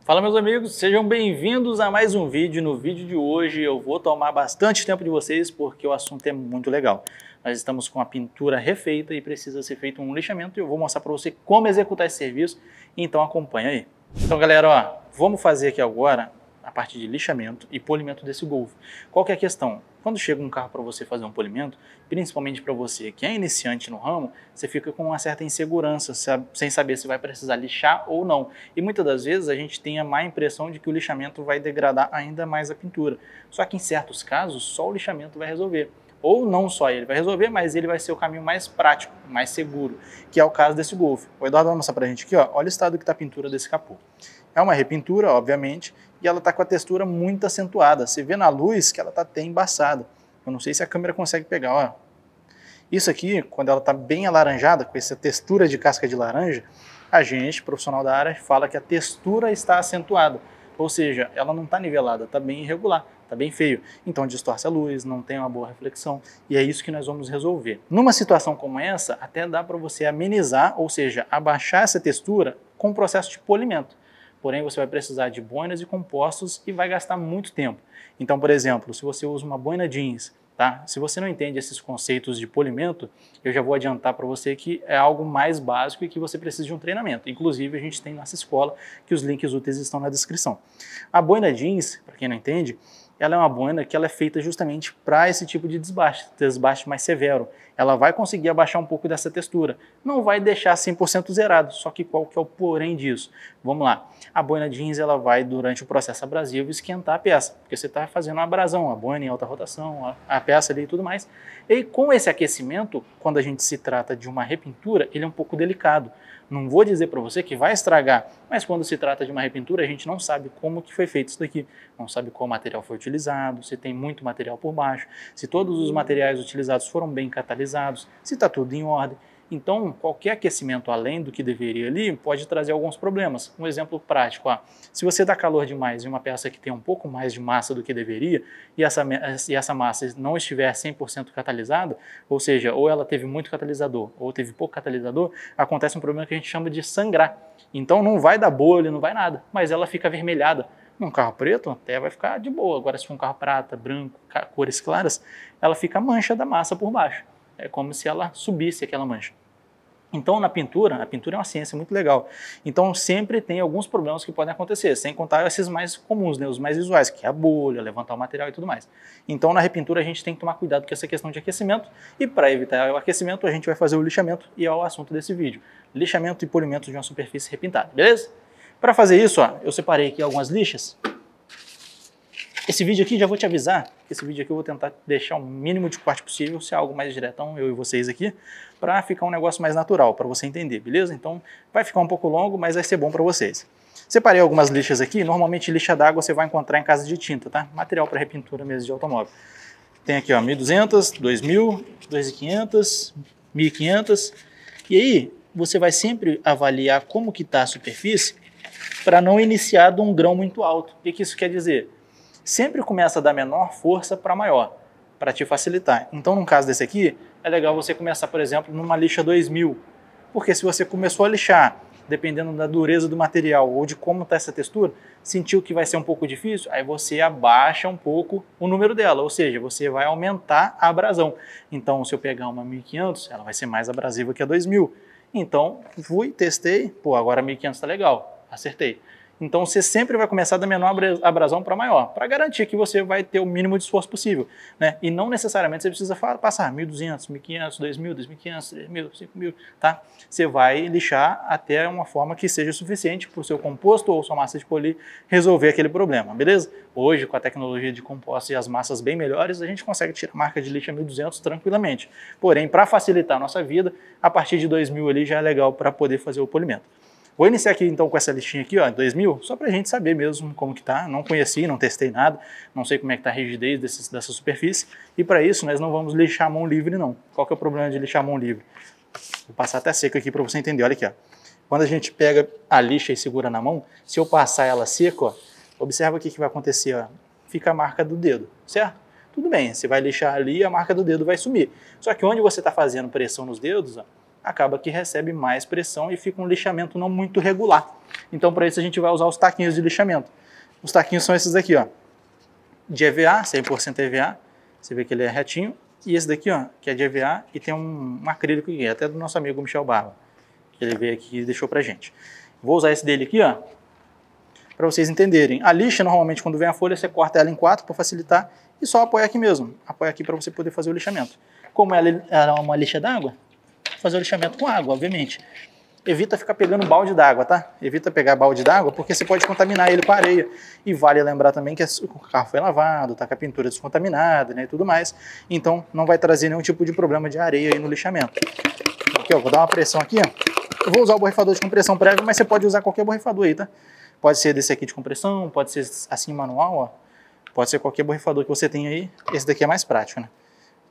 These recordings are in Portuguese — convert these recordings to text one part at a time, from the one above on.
Fala, meus amigos, sejam bem-vindos a mais um vídeo. No vídeo de hoje eu vou tomar bastante tempo de vocês porque o assunto é muito legal. Nós estamos com a pintura refeita e precisa ser feito um lixamento e eu vou mostrar para você como executar esse serviço, então acompanha aí. Então, galera, ó, vamos fazer aqui agora a parte de lixamento e polimento desse Golf. Qual que é a questão? Quando chega um carro para você fazer um polimento, principalmente para você que é iniciante no ramo, você fica com uma certa insegurança, sem saber se vai precisar lixar ou não. E muitas das vezes a gente tem a má impressão de que o lixamento vai degradar ainda mais a pintura. Só que em certos casos, só o lixamento vai resolver. Ou não só ele vai resolver, mas ele vai ser o caminho mais prático, mais seguro, que é o caso desse Golf. O Eduardo vai mostrar pra gente aqui, ó, olha o estado que está a pintura desse capô. É uma repintura, obviamente, e ela está com a textura muito acentuada. Você vê na luz que ela está até embaçada. Eu não sei se a câmera consegue pegar, ó. Isso aqui, quando ela está bem alaranjada, com essa textura de casca de laranja, a gente, profissional da área, fala que a textura está acentuada. Ou seja, ela não está nivelada, está bem irregular, está bem feio. Então distorce a luz, não tem uma boa reflexão, e é isso que nós vamos resolver. Numa situação como essa, até dá para você amenizar, ou seja, abaixar essa textura com o processo de polimento. Porém, você vai precisar de boinas e compostos e vai gastar muito tempo. Então, por exemplo, se você usa uma boina jeans, tá? Se você não entende esses conceitos de polimento, eu já vou adiantar para você que é algo mais básico e que você precisa de um treinamento. Inclusive, a gente tem nossa escola, que os links úteis estão na descrição. A boina jeans, para quem não entende, ela é uma boina que ela é feita justamente para esse tipo de desbaste mais severo. Ela vai conseguir abaixar um pouco dessa textura. Não vai deixar 100% zerado, só que qual que é o porém disso? Vamos lá. A boina jeans ela vai, durante o processo abrasivo, esquentar a peça, porque você está fazendo uma abrasão, a boina em alta rotação, a peça ali e tudo mais. E com esse aquecimento, quando a gente se trata de uma repintura, ele é um pouco delicado. Não vou dizer para você que vai estragar, mas quando se trata de uma repintura, a gente não sabe como que foi feito isso daqui, não sabe qual material foi utilizado, se tem muito material por baixo, se todos os materiais utilizados foram bem catalisados, se está tudo em ordem. Então, qualquer aquecimento além do que deveria ali pode trazer alguns problemas. Um exemplo prático, ó, se você dá calor demais em uma peça que tem um pouco mais de massa do que deveria e essa massa não estiver 100% catalisada, ou seja, ou ela teve muito catalisador ou teve pouco catalisador, acontece um problema que a gente chama de sangrar. Então não vai dar bolha, não vai nada, mas ela fica avermelhada. Num carro preto até vai ficar de boa, agora se for um carro prata, branco, cores claras, ela fica mancha da massa por baixo. É como se ela subisse aquela mancha. Então, na pintura, a pintura é uma ciência muito legal. Então, sempre tem alguns problemas que podem acontecer, sem contar esses mais comuns, né, os mais visuais, que é a bolha, levantar o material e tudo mais. Então, na repintura, a gente tem que tomar cuidado com essa questão de aquecimento. E para evitar o aquecimento, a gente vai fazer o lixamento, e é o assunto desse vídeo. Lixamento e polimento de uma superfície repintada, beleza? Para fazer isso, ó, eu separei aqui algumas lixas. Esse vídeo aqui, já vou te avisar, que esse vídeo aqui eu vou tentar deixar o mínimo de corte possível, ser algo mais diretão, eu e vocês aqui, para ficar um negócio mais natural, para você entender, beleza? Então vai ficar um pouco longo, mas vai ser bom para vocês. Separei algumas lixas aqui, normalmente lixa d'água você vai encontrar em casa de tinta, tá? Material para repintura mesmo de automóvel. Tem aqui, ó, 1200, 2000, 2500, 1500, e aí você vai sempre avaliar como que está a superfície para não iniciar de um grão muito alto. O que isso quer dizer? Sempre começa da menor força para maior, para te facilitar. Então, no caso desse aqui, é legal você começar, por exemplo, numa lixa 2000, porque se você começou a lixar, dependendo da dureza do material ou de como está essa textura, sentiu que vai ser um pouco difícil, aí você abaixa um pouco o número dela, ou seja, você vai aumentar a abrasão. Então, se eu pegar uma 1500, ela vai ser mais abrasiva que a 2000. Então, fui, testei, pô, agora a 1500 está legal, acertei. Então você sempre vai começar da menor abrasão para maior, para garantir que você vai ter o mínimo de esforço possível, né? E não necessariamente você precisa passar 1.200, 1.500, 2.000, 2.500, 3.000, 5.000, tá? Você vai lixar até uma forma que seja suficiente para o seu composto ou sua massa de polir resolver aquele problema, beleza? Hoje, com a tecnologia de composto e as massas bem melhores, a gente consegue tirar a marca de lixa 1.200 tranquilamente. Porém, para facilitar a nossa vida, a partir de 2.000 ali já é legal para poder fazer o polimento. Vou iniciar aqui então com essa listinha aqui, ó, 2000, só para a gente saber mesmo como que tá. Não conheci, não testei nada, não sei como é que tá a rigidez dessa superfície. E para isso nós não vamos lixar a mão livre não. Qual que é o problema de lixar a mão livre? Vou passar até seco aqui para você entender, olha aqui, ó. Quando a gente pega a lixa e segura na mão, se eu passar ela seca, ó, observa o que vai acontecer, ó. Fica a marca do dedo, certo? Tudo bem, você vai lixar ali e a marca do dedo vai sumir. Só que onde você está fazendo pressão nos dedos, ó, acaba que recebe mais pressão e fica um lixamento não muito regular. Então, para isso, a gente vai usar os taquinhos de lixamento. Os taquinhos são esses aqui, ó, de EVA, 100% EVA, você vê que ele é retinho, e esse daqui, ó, que é de EVA e tem um acrílico aqui, até do nosso amigo Michel Barba, que ele veio aqui e deixou pra gente. Vou usar esse dele aqui, ó, para vocês entenderem. A lixa, normalmente, quando vem a folha, você corta ela em 4 para facilitar e só apoia aqui mesmo. Apoia aqui para você poder fazer o lixamento. Como ela é uma lixa d'água, fazer o lixamento com água, obviamente. Evita ficar pegando balde d'água, tá? Evita pegar balde d'água, porque você pode contaminar ele com areia. E vale lembrar também que o carro foi lavado, tá com a pintura descontaminada, né, e tudo mais. Então, não vai trazer nenhum tipo de problema de areia aí no lixamento. Aqui, ó, vou dar uma pressão aqui, ó. Eu vou usar o borrifador de compressão prévia, mas você pode usar qualquer borrifador aí, tá? Pode ser desse aqui de compressão, pode ser assim manual, ó. Pode ser qualquer borrifador que você tenha aí. Esse daqui é mais prático, né?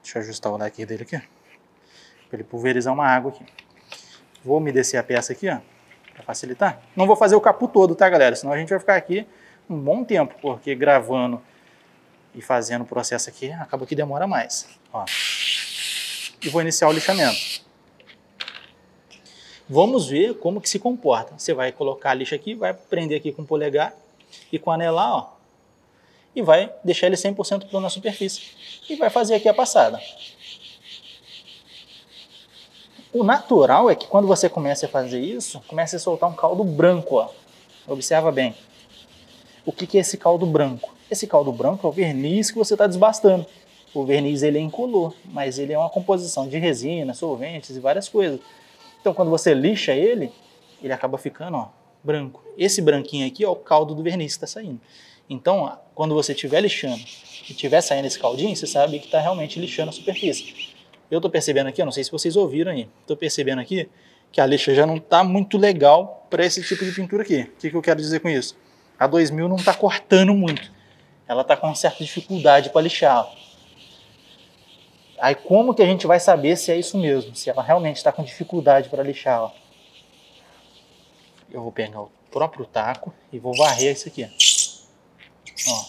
Deixa eu ajustar o leque dele aqui, para ele pulverizar uma água aqui. Vou umedecer a peça aqui, ó, para facilitar. Não vou fazer o capô todo, tá, galera? Senão a gente vai ficar aqui um bom tempo, porque gravando e fazendo o processo aqui, acaba que demora mais. Ó. E vou iniciar o lixamento. Vamos ver como que se comporta. Você vai colocar a lixa aqui, vai prender aqui com o polegar e com o anelar, ó, e vai deixar ele 100% plano na superfície. E vai fazer aqui a passada. O natural é que quando você começa a fazer isso, comece a soltar um caldo branco, ó. Observa bem. O que é esse caldo branco? Esse caldo branco é o verniz que você está desbastando. O verniz ele é incolor, mas ele é uma composição de resina, solventes e várias coisas. Então quando você lixa ele, ele acaba ficando, ó, branco. Esse branquinho aqui é o caldo do verniz que está saindo. Então, ó, quando você estiver lixando e estiver saindo esse caldinho, você sabe que está realmente lixando a superfície. Eu estou percebendo aqui, eu não sei se vocês ouviram aí, estou percebendo aqui que a lixa já não está muito legal para esse tipo de pintura aqui. O que eu quero dizer com isso? A 2000 não está cortando muito, ela está com certa dificuldade para lixar. Ó. Aí como que a gente vai saber se é isso mesmo, se ela realmente está com dificuldade para lixar? Ó. Eu vou pegar o próprio taco e vou varrer isso aqui. Ó.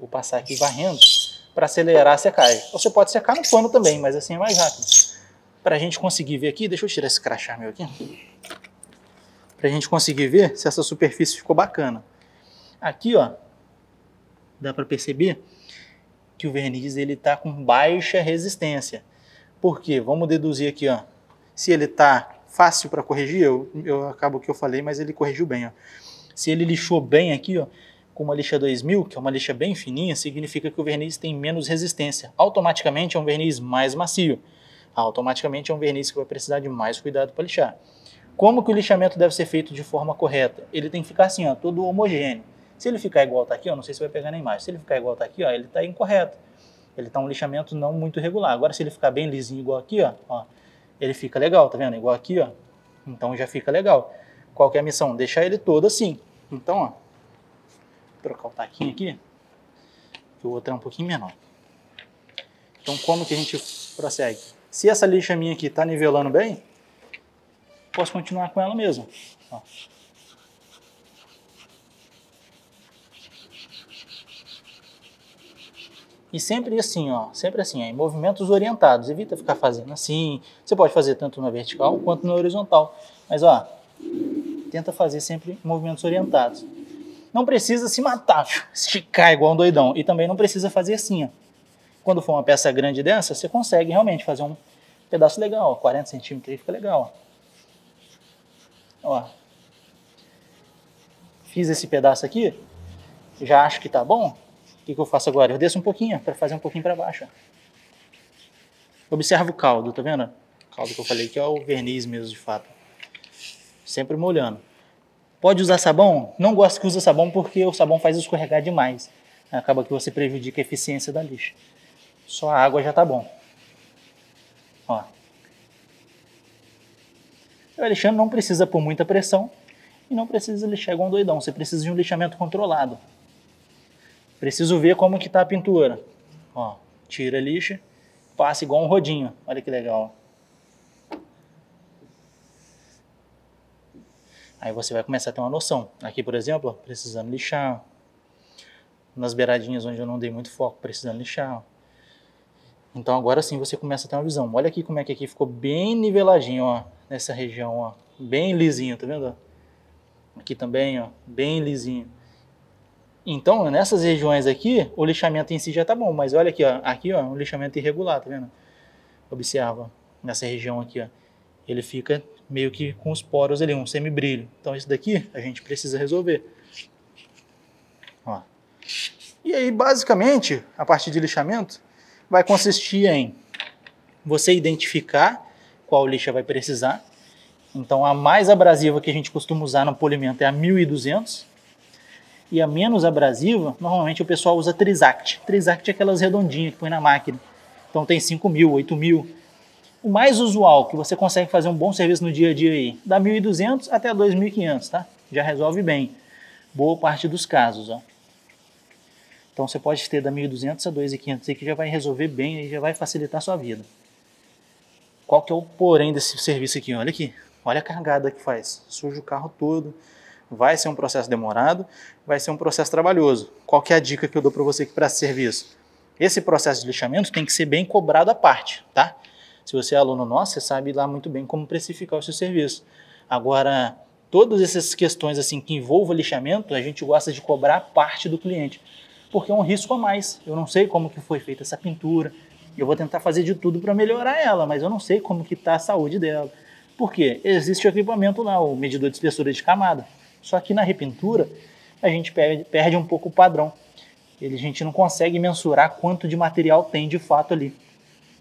Vou passar aqui varrendo para acelerar a secagem. Você pode secar no pano também, mas assim é mais rápido. Para a gente conseguir ver aqui, deixa eu tirar esse crachá meu aqui. Para a gente conseguir ver se essa superfície ficou bacana. Aqui, ó, dá para perceber que o verniz ele tá com baixa resistência. Por quê? Vamos deduzir aqui, ó. Se ele tá fácil para corrigir, eu acabo que eu falei, mas ele corrigiu bem, ó. Se ele lixou bem aqui, ó, com uma lixa 2000, que é uma lixa bem fininha, significa que o verniz tem menos resistência. Automaticamente é um verniz mais macio. Automaticamente é um verniz que vai precisar de mais cuidado para lixar. Como que o lixamento deve ser feito de forma correta? Ele tem que ficar assim, ó, todo homogêneo. Se ele ficar igual tá aqui, ó, não sei se vai pegar na imagem. Se ele ficar igual tá aqui, ó, ele tá incorreto. Ele tá um lixamento não muito regular. Agora se ele ficar bem lisinho igual aqui, ó, ele fica legal, tá vendo? Igual aqui, ó. Então já fica legal. Qual que é a missão? Deixar ele todo assim. Então, ó, trocar o taquinho aqui, que o outro é um pouquinho menor. Então, como que a gente prossegue? Se essa lixa minha aqui está nivelando bem, posso continuar com ela mesmo. Ó. E sempre assim, ó, em movimentos orientados. Evita ficar fazendo assim. Você pode fazer tanto na vertical quanto na horizontal. Mas, ó, tenta fazer sempre movimentos orientados. Não precisa se matar, esticar igual um doidão. E também não precisa fazer assim, ó. Quando for uma peça grande dessa, você consegue realmente fazer um pedaço legal, ó, 40 centímetros aí fica legal, ó. Ó. Fiz esse pedaço aqui, já acho que tá bom. O que eu faço agora? Eu desço um pouquinho, para fazer um pouquinho para baixo. Ó. Observa o caldo, tá vendo? O caldo que eu falei que é o verniz mesmo, de fato. Sempre molhando. Pode usar sabão? Não gosto que use sabão porque o sabão faz escorregar demais. Acaba que você prejudica a eficiência da lixa. Só a água já tá bom. Ó. O lixando não precisa pôr muita pressão e não precisa lixar igual um doidão. Você precisa de um lixamento controlado. Preciso ver como que tá a pintura. Ó, tira a lixa, passa igual um rodinho. Olha que legal. Aí você vai começar a ter uma noção. Aqui, por exemplo, ó, precisando lixar. Nas beiradinhas onde eu não dei muito foco, precisando lixar. Então agora sim você começa a ter uma visão. Olha aqui como é que aqui ficou bem niveladinho, ó, nessa região, ó, bem lisinho, tá vendo? Aqui também, ó, bem lisinho. Então, nessas regiões aqui, o lixamento em si já tá bom, mas olha aqui, ó, um lixamento irregular, tá vendo? Observa, nessa região aqui, ó, ele fica meio que com os poros ali, um semibrilho. Então isso daqui a gente precisa resolver. Ó. E aí, basicamente, a parte de lixamento vai consistir em você identificar qual lixa vai precisar. Então, a mais abrasiva que a gente costuma usar no polimento é a 1200. E a menos abrasiva, normalmente o pessoal usa Trisact. Trisact é aquelas redondinhas que põe na máquina. Então tem 5000, 8000. O mais usual, que você consegue fazer um bom serviço no dia a dia aí, da 1200 até 2500, tá? Já resolve bem. Boa parte dos casos, ó. Então você pode ter da 1200 a 2500 aí que já vai resolver bem e já vai facilitar a sua vida. Qual que é o porém desse serviço aqui? Olha aqui. Olha a cargada que faz. Suja o carro todo. Vai ser um processo demorado, vai ser um processo trabalhoso. Qual que é a dica que eu dou para você que presta serviço? Esse processo de lixamento tem que ser bem cobrado à parte, tá? Se você é aluno nosso, você sabe lá muito bem como precificar o seu serviço. Agora, todas essas questões assim que envolvam lixamento, a gente gosta de cobrar a parte do cliente, porque é um risco a mais. Eu não sei como que foi feita essa pintura, eu vou tentar fazer de tudo para melhorar ela, mas eu não sei como que está a saúde dela. Por quê? Existe o equipamento lá, o medidor de espessura de camada. Só que na repintura a gente perde um pouco o padrão. A gente não consegue mensurar quanto de material tem de fato ali.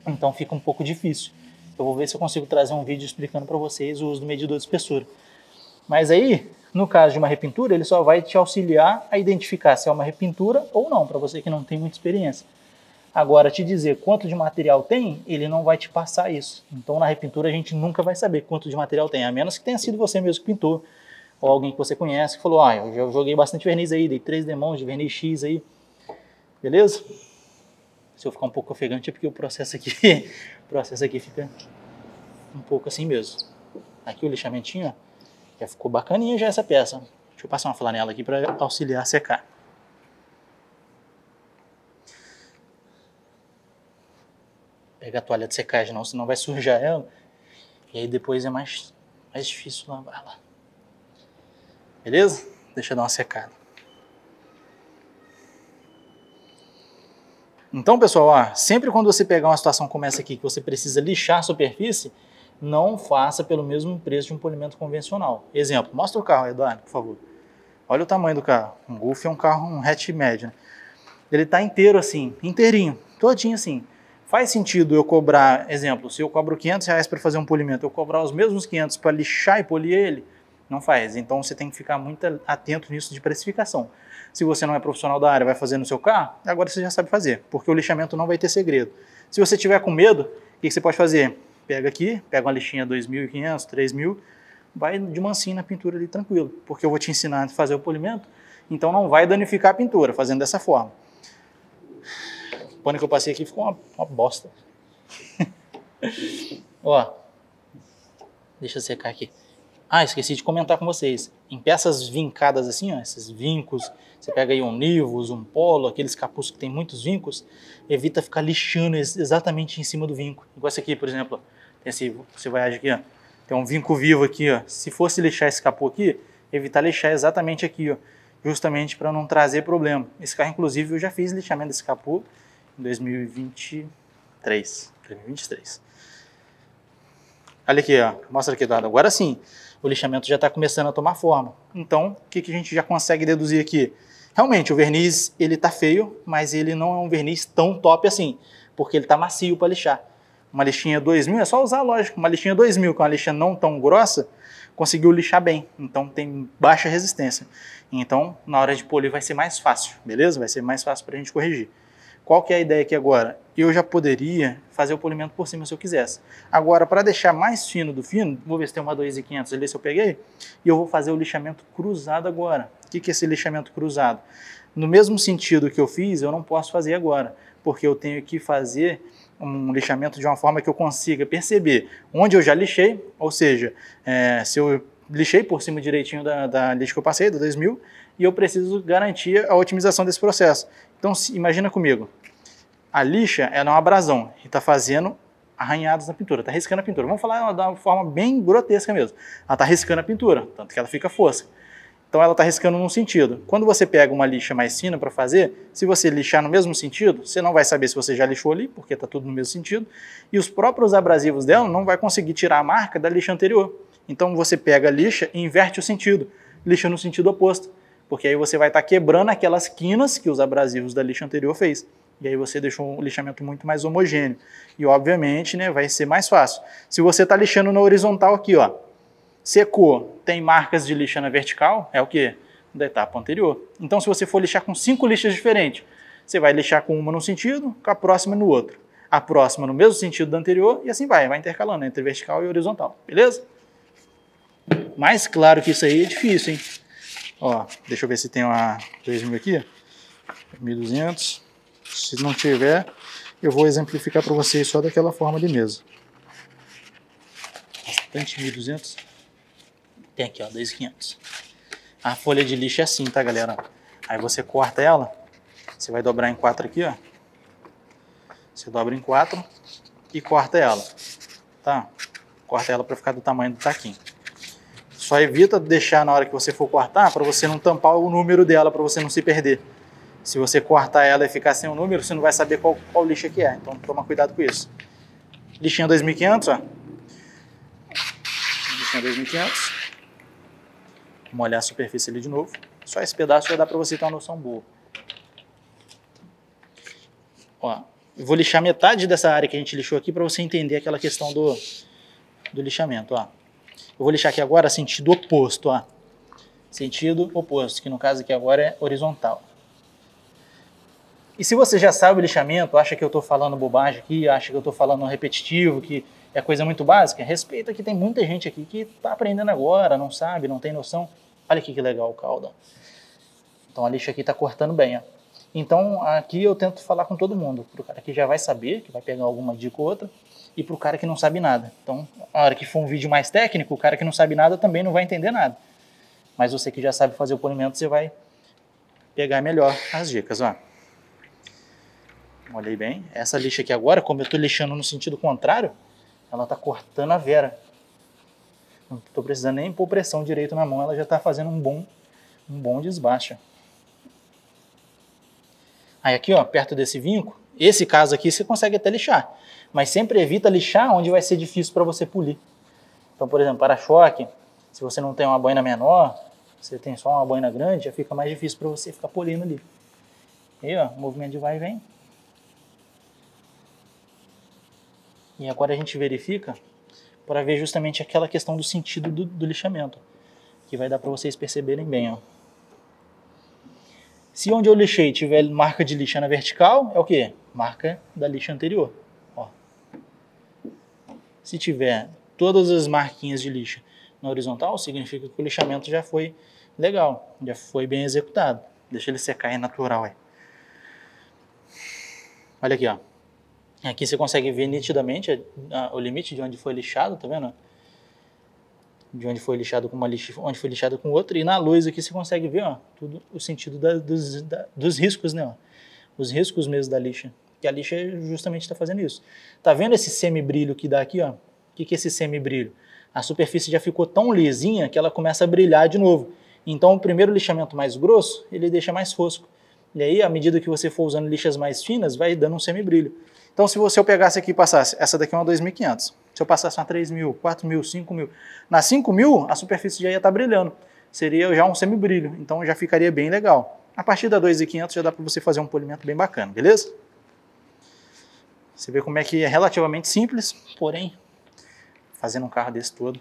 Então fica um pouco difícil. Eu vou ver se eu consigo trazer um vídeo explicando para vocês o uso do medidor de espessura. Mas aí, no caso de uma repintura, ele só vai te auxiliar a identificar se é uma repintura ou não, para você que não tem muita experiência. Agora, te dizer quanto de material tem, ele não vai te passar isso. Então na repintura a gente nunca vai saber quanto de material tem, a menos que tenha sido você mesmo que pintou, ou alguém que você conhece, que falou, eu já joguei bastante verniz aí, dei 3 demãos de verniz X aí, beleza? Se eu ficar um pouco ofegante é porque o processo aqui fica um pouco assim mesmo. Aqui o lixamentinho, ó, já ficou bacaninha já essa peça. Deixa eu passar uma flanela aqui para auxiliar a secar. Pega a toalha de secagem não, senão vai sujar ela, e aí depois é mais difícil lavar lá. Beleza? Deixa eu dar uma secada. Então, pessoal, ó, sempre quando você pegar uma situação como essa aqui, que você precisa lixar a superfície, não faça pelo mesmo preço de um polimento convencional. Exemplo, mostra o carro, Eduardo, por favor. Olha o tamanho do carro. Um Golf é um carro, um hatch médio, né? Ele está inteiro assim, inteirinho, todinho assim. Faz sentido eu cobrar, exemplo, se eu cobro R$500 para fazer um polimento, eu cobrar os mesmos 500 para lixar e polir ele? Não faz. Então você tem que ficar muito atento nisso de precificação. Se você não é profissional da área, vai fazer no seu carro, agora você já sabe fazer, porque o lixamento não vai ter segredo. Se você tiver com medo, o que você pode fazer? Pega aqui, pega uma lixinha 2.500, 3.000, vai de mansinho na pintura ali tranquilo, porque eu vou te ensinar a fazer o polimento, então não vai danificar a pintura fazendo dessa forma. O pano que eu passei aqui ficou uma bosta. Ó, deixa eu secar aqui. Esqueci de comentar com vocês. Em peças vincadas assim, ó, esses vincos, você pega aí um Nivus, um Polo, aqueles capuz que tem muitos vincos, evita ficar lixando exatamente em cima do vinco. Igual esse aqui, por exemplo, tem esse voyage aqui, ó, tem um vinco vivo aqui, ó. Se fosse lixar esse capô aqui, evitar lixar exatamente aqui, ó, justamente para não trazer problema. Esse carro, inclusive, eu já fiz lixamento desse capô em 2023. Olha aqui, ó, mostra aqui do lado. Agora sim, o lixamento já está começando a tomar forma. Então, o que a gente já consegue deduzir aqui? Realmente, o verniz, ele tá feio, mas ele não é um verniz tão top assim, porque ele tá macio para lixar. Uma lixinha 2000, é só usar, lógico, uma lixinha 2000, que é uma lixa não tão grossa, conseguiu lixar bem, então tem baixa resistência. Então, na hora de polir vai ser mais fácil, beleza? Vai ser mais fácil para a gente corrigir. Qual que é a ideia aqui agora? Eu já poderia fazer o polimento por cima se eu quisesse. Agora, para deixar mais fino do fino, vou ver se tem uma 2.500 ali, se eu peguei, e eu vou fazer o lixamento cruzado agora. O que é esse lixamento cruzado? No mesmo sentido que eu fiz, eu não posso fazer agora, porque eu tenho que fazer um lixamento de uma forma que eu consiga perceber onde eu já lixei, ou seja, se eu lixei por cima direitinho da lixa que eu passei, da 2000, e eu preciso garantir a otimização desse processo. Então, imagina comigo, A lixa ela é uma abrasão e está fazendo arranhados na pintura, está riscando a pintura. Vamos falar de uma forma bem grotesca mesmo. Ela está riscando a pintura, tanto que ela fica fosca. Então ela está riscando num sentido. Quando você pega uma lixa mais fina para fazer, se você lixar no mesmo sentido, você não vai saber se você já lixou ali, porque está tudo no mesmo sentido, e os próprios abrasivos dela não vai conseguir tirar a marca da lixa anterior. Então você pega a lixa e inverte o sentido, lixa no sentido oposto, porque aí você vai estar quebrando aquelas quinas que os abrasivos da lixa anterior fez. E aí você deixou um lixamento muito mais homogêneo. E obviamente, né, vai ser mais fácil. Se você está lixando na horizontal aqui, ó, secou, tem marcas de lixa na vertical, é o que? Da etapa anterior. Então se você for lixar com 5 lixas diferentes, você vai lixar com uma num sentido, com a próxima no outro. A próxima no mesmo sentido da anterior e assim vai intercalando entre vertical e horizontal, beleza? Mais claro que isso aí é difícil, hein? Ó, deixa eu ver se tem uma 2000 aqui, 1200. Se não tiver, eu vou exemplificar para vocês só daquela forma ali mesmo. Bastante 1200. Tem aqui, ó, 2500. A folha de lixa é assim, tá, galera? Aí você corta ela, você vai dobrar em 4 aqui, ó. Você dobra em 4 e corta ela, tá? Corta ela para ficar do tamanho do taquinho. Só evita deixar na hora que você for cortar, para você não tampar o número dela, para você não se perder. Se você cortar ela e ficar sem o número, você não vai saber qual lixa que é. Então toma cuidado com isso. Lixinha 2500, ó. Lixinha 2500. Molhar a superfície ali de novo. Só esse pedaço já dá para você ter uma noção boa. Ó, eu vou lixar metade dessa área que a gente lixou aqui para você entender aquela questão do lixamento, ó. Eu vou lixar aqui agora sentido oposto, ó. Sentido oposto, que no caso aqui agora é horizontal. E se você já sabe o lixamento, acha que eu estou falando bobagem aqui, acha que eu estou falando repetitivo, que é coisa muito básica, respeita que tem muita gente aqui que está aprendendo agora, não sabe, não tem noção. Olha aqui que legal o caldo. Então a lixa aqui está cortando bem, ó. Então aqui eu tento falar com todo mundo, para o cara que já vai saber, que vai pegar alguma dica ou outra, e para o cara que não sabe nada. Então a hora que for um vídeo mais técnico, o cara que não sabe nada também não vai entender nada. Mas você que já sabe fazer o polimento, você vai pegar melhor as dicas, ó. Olhei bem. Essa lixa aqui agora, como eu estou lixando no sentido contrário, ela está cortando a vera. Não estou precisando nem pôr pressão direito na mão, ela já está fazendo um bom desbaste. Aí aqui, ó, perto desse vinco, esse caso aqui você consegue até lixar, mas sempre evita lixar onde vai ser difícil para você polir. Então, por exemplo, para-choque, se você não tem uma boina menor, você tem só uma boina grande, já fica mais difícil para você ficar polindo ali. Aí, ó, movimento de vai e vem. E agora a gente verifica para ver justamente aquela questão do sentido do lixamento, que vai dar para vocês perceberem bem, ó. Se onde eu lixei tiver marca de lixa na vertical, é o quê? Marca da lixa anterior. Ó. Se tiver todas as marquinhas de lixa na horizontal, significa que o lixamento já foi legal, já foi bem executado. Deixa ele secar, é natural. Aí. Olha aqui, ó. Aqui você consegue ver nitidamente o limite de onde foi lixado, tá vendo? De onde foi lixado com uma lixa, onde foi lixado com outra. E na luz aqui você consegue ver, ó, tudo o sentido dos riscos, né? Ó, os riscos mesmo da lixa. Que a lixa justamente está fazendo isso. Tá vendo esse semibrilho que dá aqui, ó? O que é esse semibrilho? A superfície já ficou tão lisinha que ela começa a brilhar de novo. Então o primeiro lixamento mais grosso, ele deixa mais fosco. E aí, à medida que você for usando lixas mais finas, vai dando um semibrilho. Então, se eu pegasse aqui e passasse, essa daqui é uma 2500, se eu passasse uma 3000, 4000, 5000, na 5000 a superfície já ia estar brilhando, seria já um semibrilho, então já ficaria bem legal. A partir da 2500 já dá para você fazer um polimento bem bacana, beleza? Você vê como é que é relativamente simples, porém, fazendo um carro desse todo.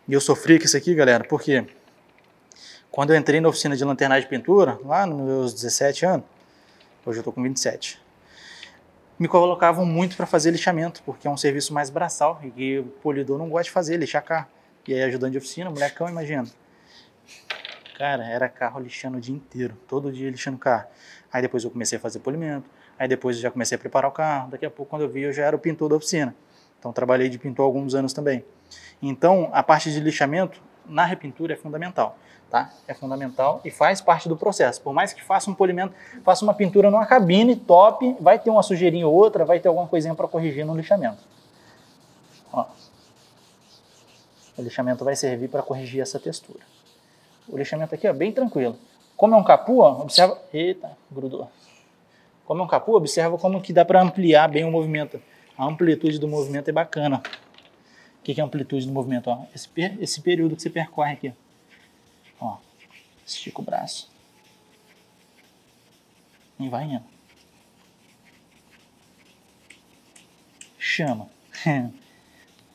E eu sofri com isso aqui, galera, porque quando eu entrei na oficina de lanternagem de pintura, lá nos meus 17 anos, hoje eu estou com 27, me colocavam muito para fazer lixamento, porque é um serviço mais braçal, e que o polidor não gosta de fazer, lixar carro. E aí ajudante de oficina, molecão, imagina. Cara, era carro lixando o dia inteiro, todo dia lixando carro. Aí depois eu comecei a fazer polimento, aí depois eu já comecei a preparar o carro, daqui a pouco quando eu vi eu já era o pintor da oficina. Então trabalhei de pintor há alguns anos também. Então a parte de lixamento, na repintura é fundamental, tá? É fundamental e faz parte do processo. Por mais que faça um polimento, faça uma pintura numa cabine top, vai ter uma sujeirinha ou outra, vai ter alguma coisinha para corrigir no lixamento. Ó. O lixamento vai servir para corrigir essa textura. O lixamento aqui é bem tranquilo. Como é um capu, ó, observa... Eita, grudou. Como é um capu, observa como que dá para ampliar bem o movimento. A amplitude do movimento é bacana. O que é a amplitude do movimento? Ó, esse período que você percorre aqui. Ó, estica o braço. E vai indo. Chama.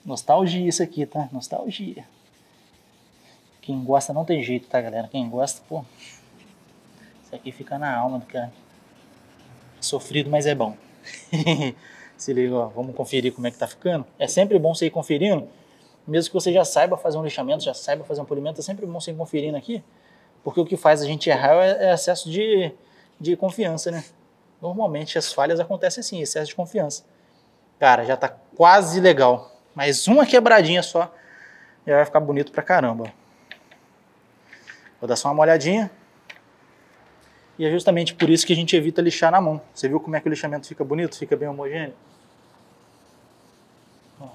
Nostalgia isso aqui, tá? Nostalgia. Quem gosta não tem jeito, tá, galera? Quem gosta, pô... Isso aqui fica na alma do cara. Sofrido, mas é bom. Se liga, ó. Vamos conferir como é que tá ficando. É sempre bom você ir conferindo. Mesmo que você já saiba fazer um lixamento, já saiba fazer um polimento, é sempre bom você ir conferindo aqui. Porque o que faz a gente errar é excesso de confiança, né? Normalmente as falhas acontecem assim, excesso de confiança. Cara, já tá quase legal. Mais uma quebradinha só, já vai ficar bonito pra caramba. Vou dar só uma molhadinha. E é justamente por isso que a gente evita lixar na mão. Você viu como é que o lixamento fica bonito? Fica bem homogêneo? Ó.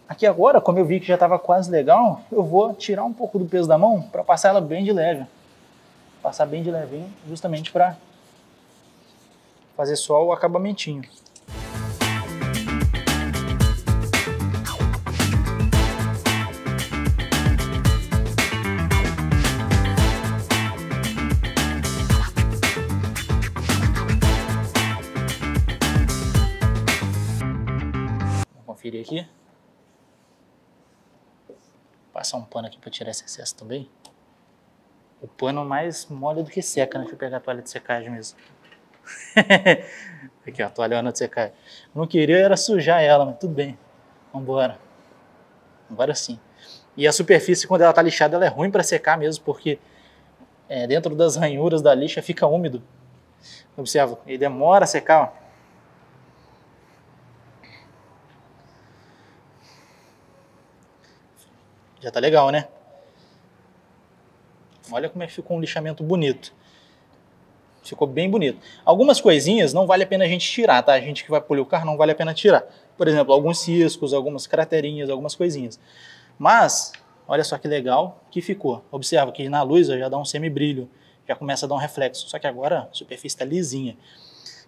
Aqui agora, como eu vi que já estava quase legal, eu vou tirar um pouco do peso da mão para passar ela bem de leve. Passar bem de levinho, justamente para fazer só o acabamentinho. Conferir aqui. Passar um pano aqui para tirar esse excesso também. O pano mais molha do que seca, né? Deixa eu pegar a toalha de secagem mesmo. Aqui, ó, a toalhona de secagem. Não queria era sujar ela, mas tudo bem. Vambora. Agora sim. E a superfície, quando ela tá lixada, ela é ruim para secar mesmo, porque dentro das ranhuras da lixa fica úmido. Observa, ele demora a secar, ó. Já tá legal, né? Olha como é que ficou um lixamento bonito. Ficou bem bonito. Algumas coisinhas não vale a pena a gente tirar, tá? A gente que vai polir o carro não vale a pena tirar. Por exemplo, alguns ciscos, algumas craterinhas, algumas coisinhas. Mas, olha só que legal que ficou. Observa que na luz ó, já dá um semibrilho, já começa a dar um reflexo. Só que agora a superfície está lisinha.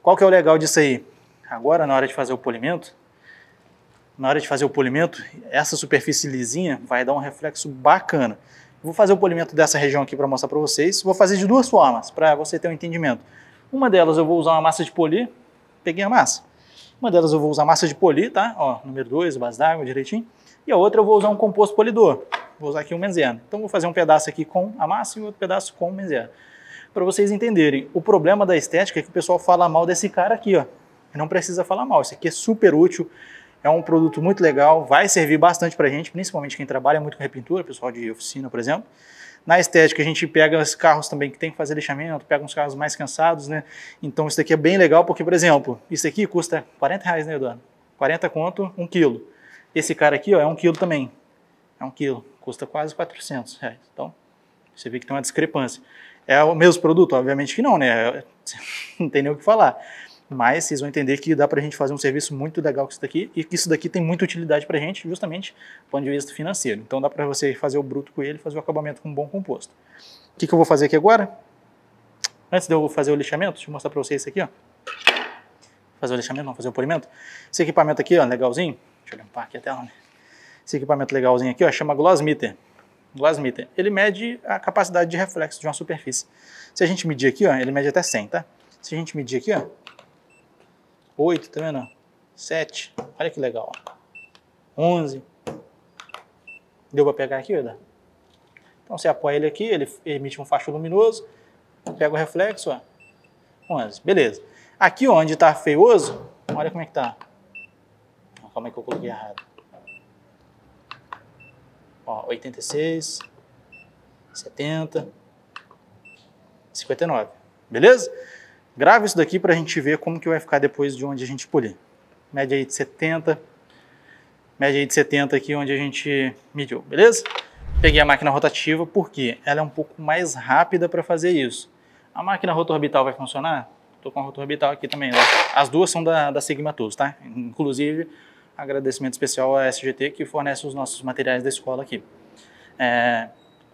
Qual que é o legal disso aí? Agora, na hora de fazer o polimento, essa superfície lisinha vai dar um reflexo bacana. Vou fazer o polimento dessa região aqui para mostrar para vocês. Vou fazer de duas formas, para você ter um entendimento. Uma delas eu vou usar uma massa de polir. Peguei a massa. Uma delas eu vou usar massa de polir, tá? Ó, número 2, base d'água, direitinho. E a outra eu vou usar um composto polidor. Vou usar aqui um benzeno. Então vou fazer um pedaço aqui com a massa e outro pedaço com o benzeno. Para vocês entenderem, o problema da estética é que o pessoal fala mal desse cara aqui, ó. E não precisa falar mal, isso aqui é super útil. É um produto muito legal, vai servir bastante pra gente, principalmente quem trabalha muito com repintura, pessoal de oficina, por exemplo. Na estética, a gente pega os carros também que tem que fazer lixamento, pega uns carros mais cansados, né? Então isso daqui é bem legal, porque, por exemplo, isso aqui custa R$40, né, Eduardo? 40 conto, 1 quilo. Esse cara aqui, ó, é 1 quilo também. É 1 quilo, custa quase R$400. Então, você vê que tem uma discrepância. É o mesmo produto? Obviamente que não, né? Não tem nem o que falar. Mas vocês vão entender que dá pra gente fazer um serviço muito legal com isso daqui e que isso daqui tem muita utilidade pra gente, justamente do ponto de vista financeiro. Então dá pra você fazer o bruto com ele e fazer o acabamento com um bom composto. O que eu vou fazer aqui agora? Antes de eu fazer o lixamento, deixa eu mostrar pra vocês isso aqui, ó. Fazer o lixamento, não, fazer o polimento. Esse equipamento aqui, ó, legalzinho. Deixa eu limpar aqui a tela, né? Esse equipamento legalzinho aqui, ó, chama Gloss Meter. Gloss Meter. Ele mede a capacidade de reflexo de uma superfície. Se a gente medir aqui, ó, ele mede até 100, tá? Se a gente medir aqui, ó, 8, tá vendo? 7, olha que legal, ó. 11. Deu pra pegar aqui, Eda? Então você apoia ele aqui, ele emite um facho luminoso, pega o reflexo, ó. 11, beleza. Aqui onde tá feioso, olha como é que tá. Calma aí que eu coloquei errado. Ó, 86, 70, 59, beleza? Grava isso daqui para a gente ver como que vai ficar depois de onde a gente polir. Média aí de 70, média aí de 70 aqui onde a gente mediu, beleza? Peguei a máquina rotativa porque ela é um pouco mais rápida para fazer isso. A máquina rotorbital vai funcionar? Estou com a rotorbital aqui também. As duas são da Sigma Tools, tá? Inclusive, agradecimento especial à SGT que fornece os nossos materiais da escola aqui.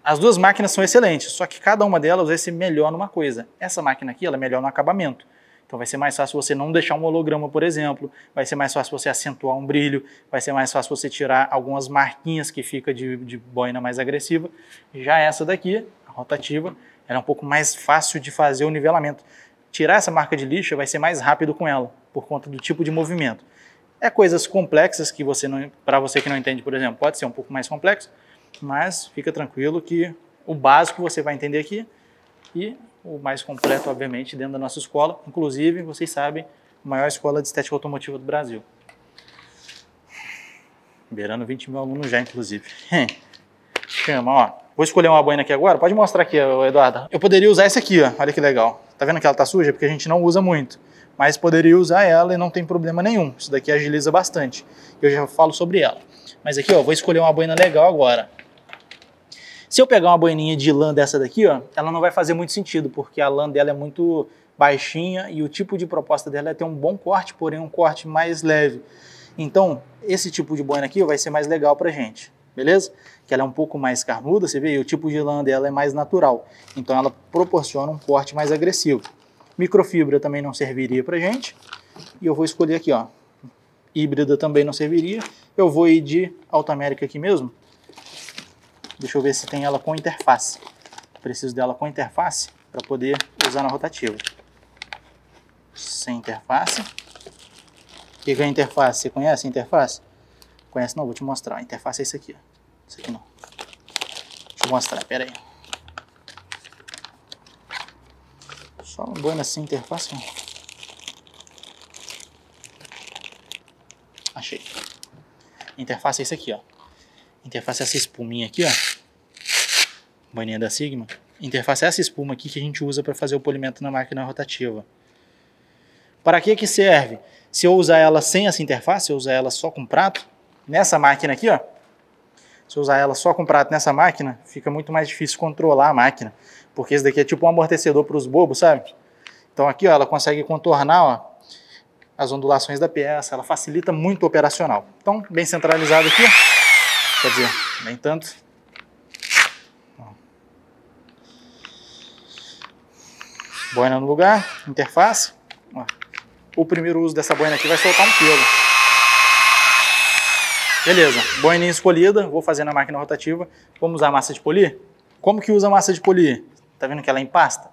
As duas máquinas são excelentes, só que cada uma delas vai ser melhor numa coisa. Essa máquina aqui ela é melhor no acabamento. Então vai ser mais fácil você não deixar um holograma, por exemplo, vai ser mais fácil você acentuar um brilho, vai ser mais fácil você tirar algumas marquinhas que fica de boina mais agressiva. Já essa daqui, a rotativa, ela é um pouco mais fácil de fazer o nivelamento. Tirar essa marca de lixa vai ser mais rápido com ela, por conta do tipo de movimento. É coisas complexas que você não, para você que não entende, por exemplo, pode ser um pouco mais complexo, mas fica tranquilo que o básico você vai entender aqui e o mais completo, obviamente, dentro da nossa escola. Inclusive, vocês sabem, a maior escola de estética automotiva do Brasil. Beirando 20 mil alunos já, inclusive. Chama, ó. Vou escolher uma boina aqui agora. Pode mostrar aqui, Eduardo. Eu poderia usar essa aqui, ó. Olha que legal. Tá vendo que ela tá suja? Porque a gente não usa muito. Mas poderia usar ela e não tem problema nenhum. Isso daqui agiliza bastante. Eu já falo sobre ela. Mas aqui, ó, vou escolher uma boina legal agora. Se eu pegar uma boininha de lã dessa daqui, ó, ela não vai fazer muito sentido, porque a lã dela é muito baixinha e o tipo de proposta dela é ter um bom corte, porém um corte mais leve. Então, esse tipo de boina aqui vai ser mais legal pra gente, beleza? Que ela é um pouco mais carnuda, você vê, e o tipo de lã dela é mais natural. Então ela proporciona um corte mais agressivo. Microfibra também não serviria pra gente. E eu vou escolher aqui, ó, híbrida também não serviria. Eu vou ir de Alta América aqui mesmo. Deixa eu ver se tem ela com interface. Preciso dela com interface para poder usar na rotativa. Sem interface. O que é a interface? Você conhece a interface? Conhece? Não, vou te mostrar. A interface é isso aqui. Isso aqui não. Deixa eu mostrar, pera aí. Só uma boina sem interface. Achei. A interface é isso aqui, ó. Interface é essa espuminha aqui, ó. Boininha da Sigma. Interface é essa espuma aqui que a gente usa para fazer o polimento na máquina rotativa. Para que serve? Se eu usar ela sem essa interface, se eu usar ela só com prato, nessa máquina aqui, ó. Se eu usar ela só com prato nessa máquina, fica muito mais difícil controlar a máquina. Porque esse daqui é tipo um amortecedor para os bobos, sabe? Então aqui, ó, ela consegue contornar, ó, as ondulações da peça, ela facilita muito o operacional. Então, bem centralizado aqui, ó. Quer dizer, nem tanto. Boina no lugar, interface. Ó. O primeiro uso dessa boina aqui vai soltar um pelo. Beleza, boininha escolhida, vou fazer na máquina rotativa. Vamos usar massa de polir? Como que usa massa de polir? Tá vendo que ela é em pasta?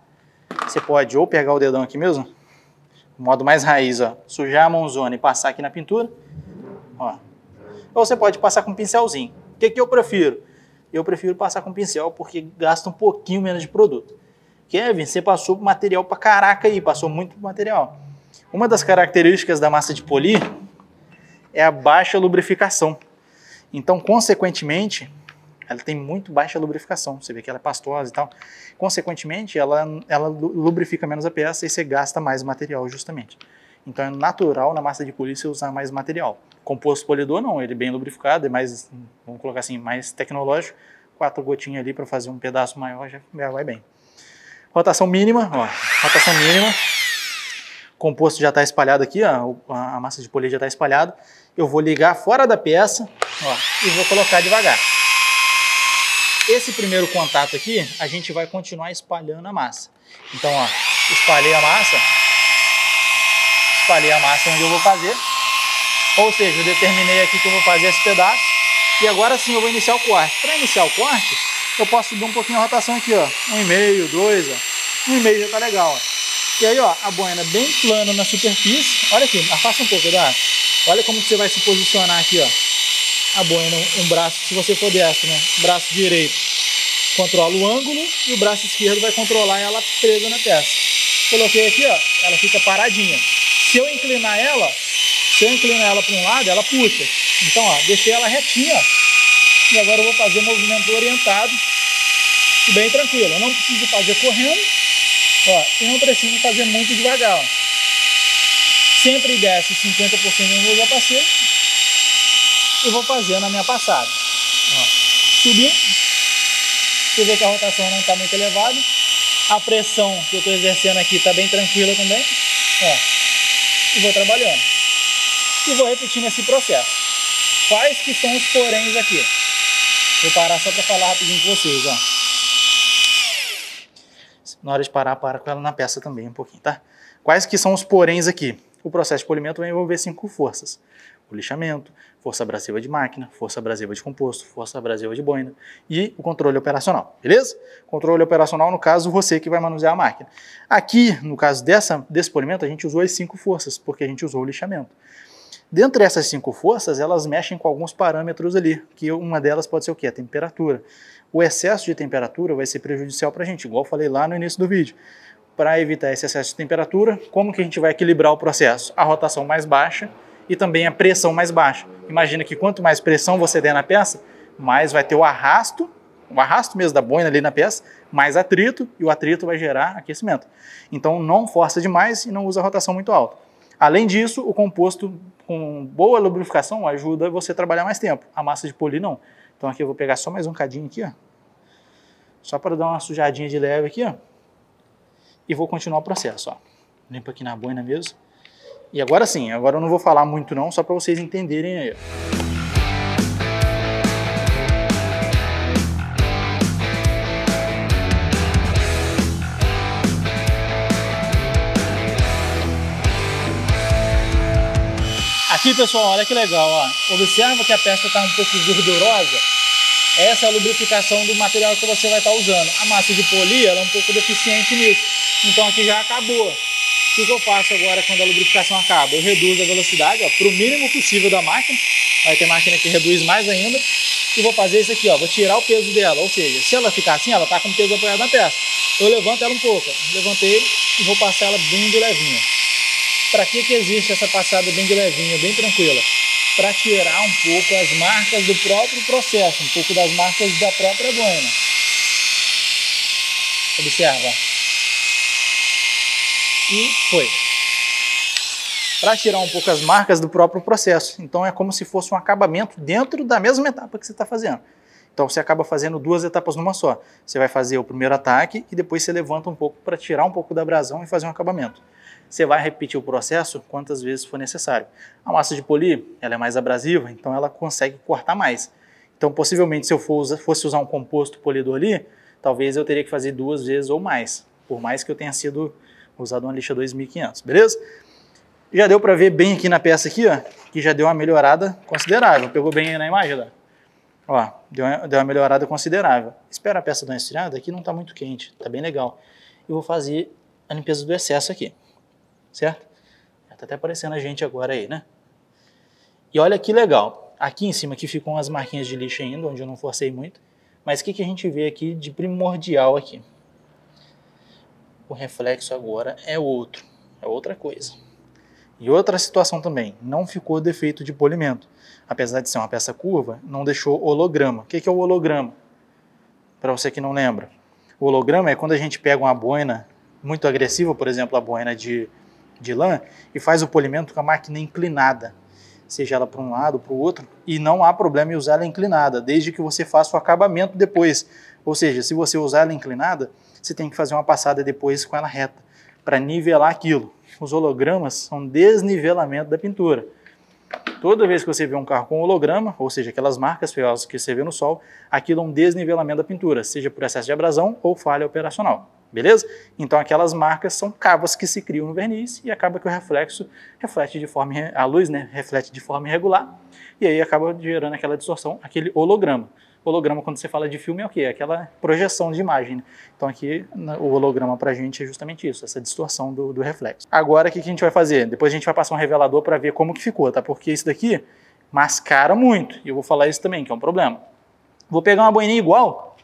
Você pode ou pegar o dedão aqui mesmo, modo mais raiz, ó, sujar a mãozona e passar aqui na pintura. Ó. Ou você pode passar com um pincelzinho. O que eu prefiro? Eu prefiro passar com pincel porque gasta um pouquinho menos de produto. Kevin, você passou material pra caraca aí, passou muito material. Uma das características da massa de polir é a baixa lubrificação. Então, consequentemente, ela tem muito baixa lubrificação. Você vê que ela é pastosa e tal. Consequentemente, ela lubrifica menos a peça e você gasta mais material justamente. Então é natural na massa de polir você usar mais material. Composto polidor não, ele é bem lubrificado, é mais, vamos colocar assim, mais tecnológico. 4 gotinhas ali para fazer um pedaço maior já vai bem. Rotação mínima, ó, rotação mínima. Composto já está espalhado aqui, ó, a massa de polir já está espalhada. Eu vou ligar fora da peça, ó, e vou colocar devagar. Esse primeiro contato aqui, a gente vai continuar espalhando a massa. Então, ó, espalhei a massa onde eu vou fazer. Ou seja, eu determinei aqui que eu vou fazer esse pedaço. E agora sim eu vou iniciar o corte. Para iniciar o corte, eu posso subir um pouquinho a rotação aqui, ó. 1,5, 2, ó. 1,5 já tá legal, ó. E aí, ó, a boina bem plana na superfície. Olha aqui, afasta um pouco, Eduardo. Olha como que você vai se posicionar aqui, ó. A boina, um braço, se você for dessa, né? Braço direito controla o ângulo e o braço esquerdo vai controlar ela presa na peça. Coloquei aqui, ó, ela fica paradinha. Se eu inclinar ela para um lado, ela puxa. Então, ó, deixei ela retinha, ó. E agora eu vou fazer movimento orientado e bem tranquilo. Eu não preciso fazer correndo, ó, e não preciso fazer muito devagar, ó. Sempre desce 50% do meu capacete e vou fazendo a minha passada. Ó, subir, você vê que a rotação não está muito elevada, a pressão que eu estou exercendo aqui está bem tranquila também, ó, e vou trabalhando. E vou repetindo esse processo. Quais que são os poréns aqui? Vou parar só para falar rapidinho com vocês, ó. Na hora de parar, para com ela na peça também um pouquinho, tá? Quais que são os poréns aqui? O processo de polimento vai envolver 5 forças. O lixamento, força abrasiva de máquina, força abrasiva de composto, força abrasiva de boina e o controle operacional, beleza? Controle operacional, no caso, você que vai manusear a máquina. Aqui, no caso desse polimento, a gente usou as 5 forças, porque a gente usou o lixamento. Dentre essas 5 forças, elas mexem com alguns parâmetros ali, que uma delas pode ser o quê? A temperatura. O excesso de temperatura vai ser prejudicial para a gente, igual eu falei lá no início do vídeo. Para evitar esse excesso de temperatura, como que a gente vai equilibrar o processo? A rotação mais baixa e também a pressão mais baixa. Imagina que quanto mais pressão você der na peça, mais vai ter o arrasto mesmo da boina ali na peça, mais atrito, e o atrito vai gerar aquecimento. Então não força demais e não usa rotação muito alta. Além disso, o composto com boa lubrificação ajuda você a trabalhar mais tempo. A massa de poli não. Então aqui eu vou pegar só mais um cadinho aqui, ó. Só para dar uma sujadinha de leve aqui, ó. E vou continuar o processo, ó. Limpa aqui na boina mesmo. E agora sim, agora eu não vou falar muito não, só para vocês entenderem aí. Aqui, pessoal, olha que legal, ó. Observa que a peça está um pouco gordurosa. Essa é a lubrificação do material que você vai estar usando. A massa de poli, ela é um pouco deficiente nisso. Então aqui já acabou. O que eu faço agora quando a lubrificação acaba? Eu reduzo a velocidade para o mínimo possível da máquina. Vai ter máquina que reduz mais ainda. E vou fazer isso aqui, ó. Vou tirar o peso dela. Ou seja, se ela ficar assim, ela está com o peso apoiado na peça. Eu levanto ela um pouco. Levantei e vou passar ela bem de levinho. Para que existe essa passada bem de levinho, bem tranquila? Para tirar um pouco as marcas do próprio processo, um pouco das marcas da própria boina. Observa. E foi. Para tirar um pouco as marcas do próprio processo. Então é como se fosse um acabamento dentro da mesma etapa que você está fazendo. Então você acaba fazendo 2 etapas numa só. Você vai fazer o primeiro ataque e depois você levanta um pouco para tirar um pouco da abrasão e fazer um acabamento. Você vai repetir o processo quantas vezes for necessário. A massa de poli, ela é mais abrasiva, então ela consegue cortar mais. Então possivelmente se eu fosse usar um composto polidor ali, talvez eu teria que fazer 2 vezes ou mais, por mais que eu tenha sido usado uma lixa 2500, beleza? Já deu para ver bem aqui na peça aqui, ó, que já deu uma melhorada considerável. Pegou bem aí na imagem, ó? Deu uma melhorada considerável. Espera a peça dar uma esfriada, aqui não está muito quente, está bem legal. Eu vou fazer a limpeza do excesso aqui. Certo? Já tá até aparecendo a gente agora aí, né? E olha que legal. Aqui em cima aqui ficam as marquinhas de lixo ainda, onde eu não forcei muito. Mas o que a gente vê aqui de primordial aqui? O reflexo agora é outro. É outra coisa. E outra situação também. Não ficou defeito de polimento. Apesar de ser uma peça curva, não deixou holograma. O que é o holograma? Para você que não lembra. O holograma é quando a gente pega uma boina muito agressiva, por exemplo, a boina de lã, e faz o polimento com a máquina inclinada, seja ela para um lado ou para o outro, e não há problema em usar ela inclinada, desde que você faça o acabamento depois. Ou seja, se você usar ela inclinada, você tem que fazer uma passada depois com ela reta, para nivelar aquilo. Os hologramas são desnivelamento da pintura. Toda vez que você vê um carro com holograma, ou seja, aquelas marcas feiosas que você vê no sol, aquilo é um desnivelamento da pintura, seja por excesso de abrasão ou falha operacional. Beleza? Então aquelas marcas são cavos que se criam no verniz e acaba que o reflexo reflete de forma, a luz, né, reflete de forma irregular e aí acaba gerando aquela distorção, aquele holograma. Holograma, quando você fala de filme, é o quê? É aquela projeção de imagem, né? Então aqui o holograma pra gente é justamente isso, essa distorção do reflexo. Agora o que a gente vai fazer? Depois a gente vai passar um revelador para ver como que ficou, tá? Porque isso daqui mascara muito e eu vou falar isso também, que é um problema. Vou pegar uma boininha igual,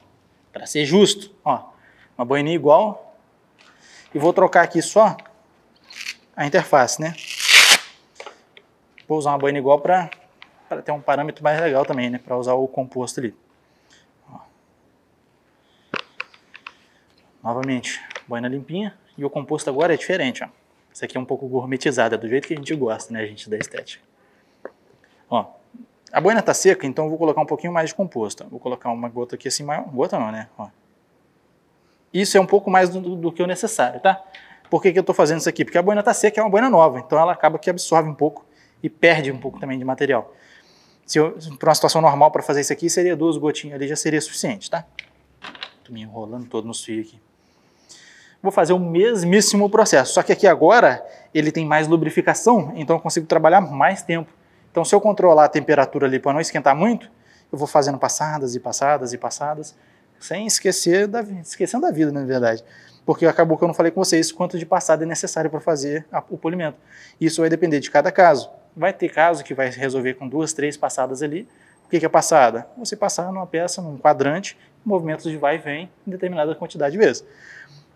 para ser justo, ó. Uma boininha igual e vou trocar aqui só a interface, né? Vou usar uma boina igual para ter um parâmetro mais legal também, né? Para usar o composto ali. Ó. Novamente, boina limpinha e o composto agora é diferente, ó. Isso aqui é um pouco gourmetizado, é do jeito que a gente gosta, né, gente, da estética. Ó, A boina está seca, então eu vou colocar um pouquinho mais de composto. Vou colocar uma gota aqui assim, maior. Gota não, né? Ó. Isso é um pouco mais do que o necessário, tá? Por que eu estou fazendo isso aqui? Porque a boina está seca, é uma boina nova, então ela acaba que absorve um pouco e perde um pouco também de material. Para uma situação normal, para fazer isso aqui, seria 2 gotinhas ali, já seria suficiente, tá? Estou me enrolando todo nos fios aqui. Vou fazer o mesmíssimo processo, só que aqui agora ele tem mais lubrificação, então eu consigo trabalhar mais tempo. Então se eu controlar a temperatura ali para não esquentar muito, eu vou fazendo passadas e passadas e passadas, sem esquecendo da vida, na verdade. Porque acabou que eu não falei com vocês quanto de passada é necessário para fazer o polimento. Isso vai depender de cada caso. Vai ter caso que vai resolver com 2, 3 passadas ali. O que é passada? Você passar numa peça, num quadrante, movimentos de vai e vem em determinada quantidade de vezes.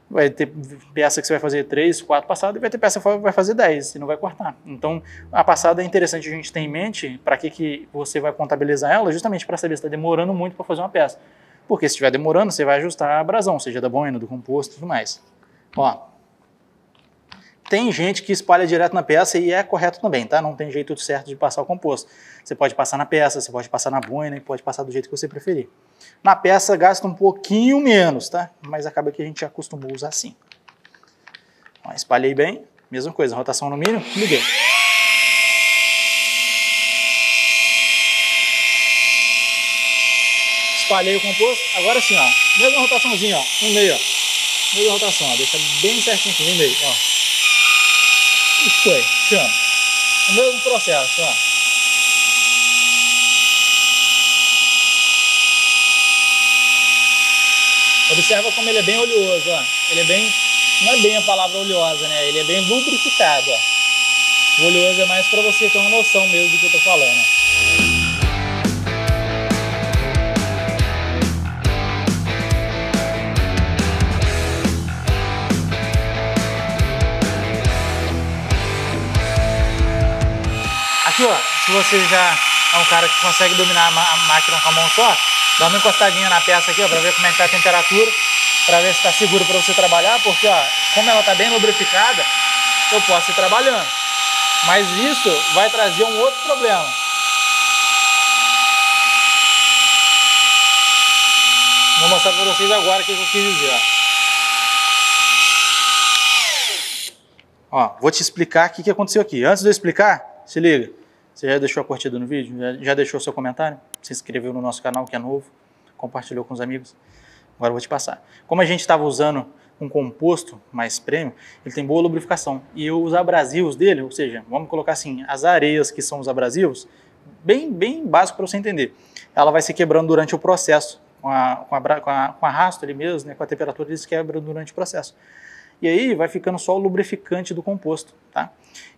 Vai ter peça que você vai fazer 3, 4 passadas e vai ter peça que vai fazer 10 e não vai cortar. Então, a passada é interessante a gente ter em mente para que você vai contabilizar ela, justamente para saber se está demorando muito para fazer uma peça. Porque se estiver demorando, você vai ajustar a abrasão, seja da boina, do composto e tudo mais. Ó, tem gente que espalha direto na peça e é correto também, tá? Não tem jeito certo de passar o composto. Você pode passar na peça, você pode passar na boina e pode passar do jeito que você preferir. Na peça gasta um pouquinho menos, tá? Mas acaba que a gente acostumou a usar assim. Ó, espalhei bem, mesma coisa, rotação no mínimo, liguei. Espalhei o composto, agora sim, ó, mesma rotaçãozinha, ó, no meio, ó, mesma rotação, ó, deixa bem certinho aqui no meio, ó. E foi, chama. O mesmo processo, ó. Observa como ele é bem oleoso, ó. Ele é bem, não é bem a palavra oleosa, né? Ele é bem lubrificado, ó. O oleoso é mais para você ter uma noção mesmo do que eu tô falando, ó. Aqui, ó, se você já é um cara que consegue dominar a máquina com a mão só, dá uma encostadinha na peça aqui, ó, para ver como é que tá a temperatura, para ver se está seguro para você trabalhar, porque, ó, como ela tá bem lubrificada, eu posso ir trabalhando. Mas isso vai trazer um outro problema. Vou mostrar para vocês agora o que eu quis dizer, ó. Ó, vou te explicar o que aconteceu aqui. Antes de eu explicar, se liga. Você já deixou a curtida no vídeo? Já deixou o seu comentário? Se inscreveu no nosso canal, que é novo? Compartilhou com os amigos? Agora eu vou te passar. Como a gente estava usando um composto mais premium, ele tem boa lubrificação. E os abrasivos dele, ou seja, vamos colocar assim, as areias que são os abrasivos, bem básico para você entender. Ela vai se quebrando durante o processo. Com arrasto ali mesmo, né, com a temperatura, eles quebram durante o processo. E aí vai ficando só o lubrificante do composto, tá?